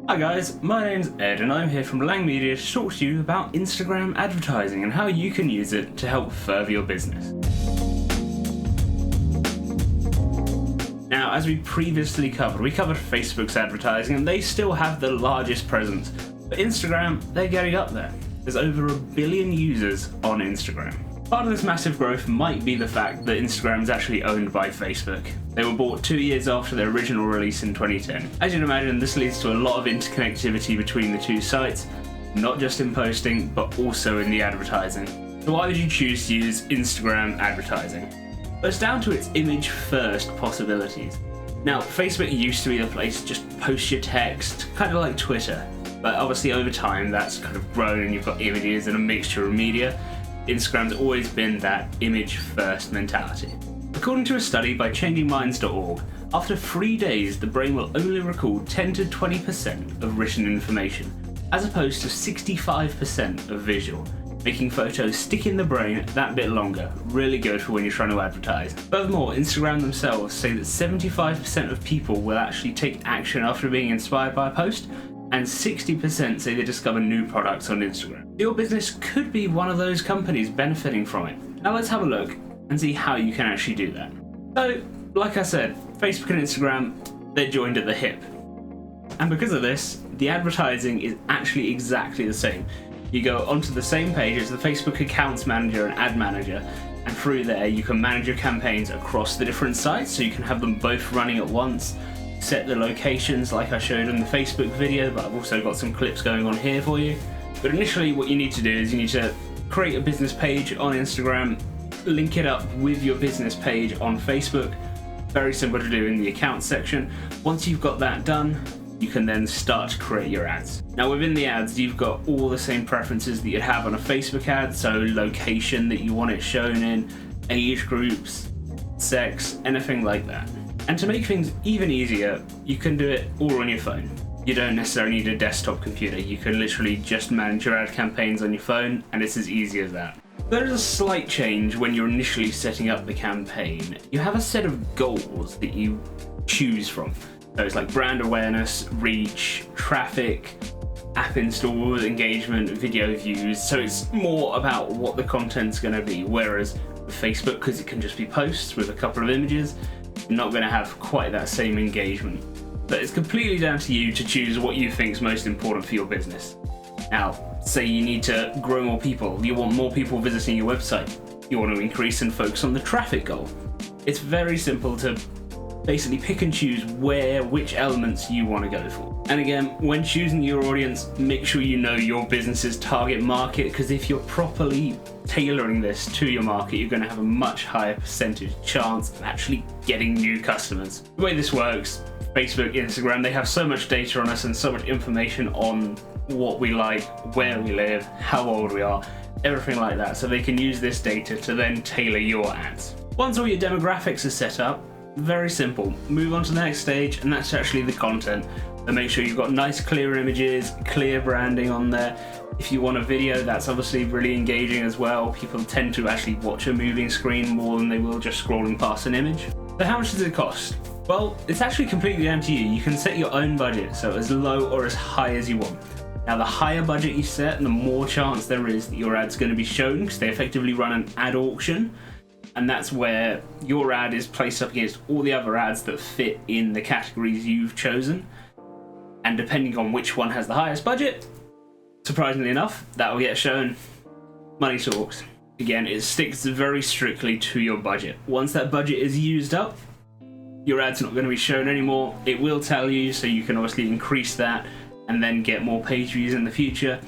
Hi guys, my name's Ed and I'm here from Laing Media to talk to you about Instagram advertising and how you can use it to help further your business. Now, as we previously covered, we covered Facebook's advertising and they still have the largest presence. But Instagram, they're getting up there. There's over 1 billion users on Instagram. Part of this massive growth might be the fact that Instagram is actually owned by Facebook. They were bought 2 years after their original release in 2010. As you'd imagine, this leads to a lot of interconnectivity between the two sites, not just in posting, but also in the advertising. So why would you choose to use Instagram advertising? Well, it's down to its image-first possibilities. Now, Facebook used to be the place to just post your text, kind of like Twitter. But obviously over time, that's kind of grown and you've got images and a mixture of media. Instagram's always been that image-first mentality. According to a study by changingminds.org, after 3 days the brain will only recall 10 to 20% of written information, as opposed to 65% of visual, making photos stick in the brain that bit longer. Really good for when you're trying to advertise. Furthermore, Instagram themselves say that 75% of people will actually take action after being inspired by a post, and 60% say they discover new products on Instagram. Your business could be one of those companies benefiting from it. Now let's have a look and see how you can actually do that. So, like I said, Facebook and Instagram, they're joined at the hip. And because of this, the advertising is actually exactly the same. You go onto the same page as the Facebook Accounts Manager and Ad Manager, and through there you can manage your campaigns across the different sites, so you can have them both running at once. Set the locations like I showed in the Facebook video, but I've also got some clips going on here for you. But initially what you need to do is you need to create a business page on Instagram, link it up with your business page on Facebook. Very simple to do in the accounts section. Once you've got that done, you can then start to create your ads. Now within the ads, you've got all the same preferences that you'd have on a Facebook ad, so location that you want it shown in, age groups, sex, anything like that. And to make things even easier, you can do it all on your phone. You don't necessarily need a desktop computer. You can literally just manage your ad campaigns on your phone, and it's as easy as that. There is a slight change when you're initially setting up the campaign. You have a set of goals that you choose from. So it's like brand awareness, reach, traffic, app installs, engagement, video views. So it's more about what the content's going to be. Whereas with Facebook, because it can just be posts with a couple of images, you're not going to have quite that same engagement. But it's completely down to you to choose what you think is most important for your business. Now, say you need to grow more people, you want more people visiting your website, you want to increase and focus on the traffic goal. It's very simple to basically pick and choose which elements you want to go for. And again, when choosing your audience, make sure you know your business's target market, because if you're properly tailoring this to your market, you're going to have a much higher percentage chance of actually getting new customers. The way this works, Facebook, Instagram, they have so much data on us and so much information on what we like, where we live, how old we are, everything like that, so they can use this data to then tailor your ads. Once all your demographics are set up, very simple, move on to the next stage, and that's actually the content. So make sure you've got nice clear images, clear branding on there. If you want a video, that's obviously really engaging as well. People tend to actually watch a moving screen more than they will just scrolling past an image. So how much does it cost? Well, it's actually completely down to you. You can set your own budget, so as low or as high as you want. Now, the higher budget you set, the more chance there is that your ad's going to be shown, because they effectively run an ad auction. And that's where your ad is placed up against all the other ads that fit in the categories you've chosen. And depending on which one has the highest budget, surprisingly enough, that will get shown. Money talks. Again, it sticks very strictly to your budget. Once that budget is used up, your ad's not going to be shown anymore. It will tell you, so you can obviously increase that and then get more page views in the future.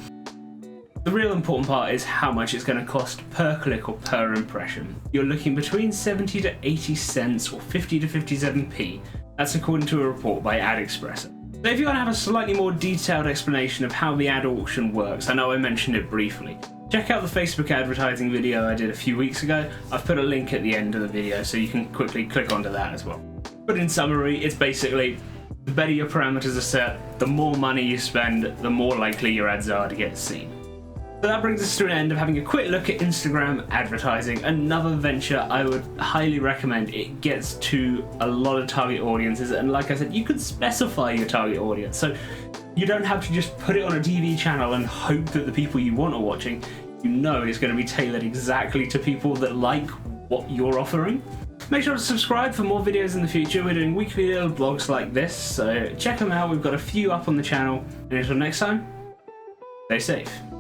The real important part is how much it's going to cost per click or per impression. You're looking between 70 to 80 cents or 50 to 57p. That's according to a report by AdExpress. So if you want to have a slightly more detailed explanation of how the ad auction works, I know I mentioned it briefly, check out the Facebook advertising video I did a few weeks ago. I've put a link at the end of the video so you can quickly click onto that as well. But in summary, it's basically the better your parameters are set, the more money you spend, the more likely your ads are to get seen. So that brings us to an end of having a quick look at Instagram advertising, another venture I would highly recommend. It gets to a lot of target audiences, and like I said, you could specify your target audience. So You don't have to just put it on a TV channel and hope that the people you want are watching. You know it's going to be tailored exactly to people that like what you're offering. Make sure to subscribe for more videos in the future. We're doing weekly little blogs like this, so check them out. We've got a few up on the channel. And until next time, stay safe.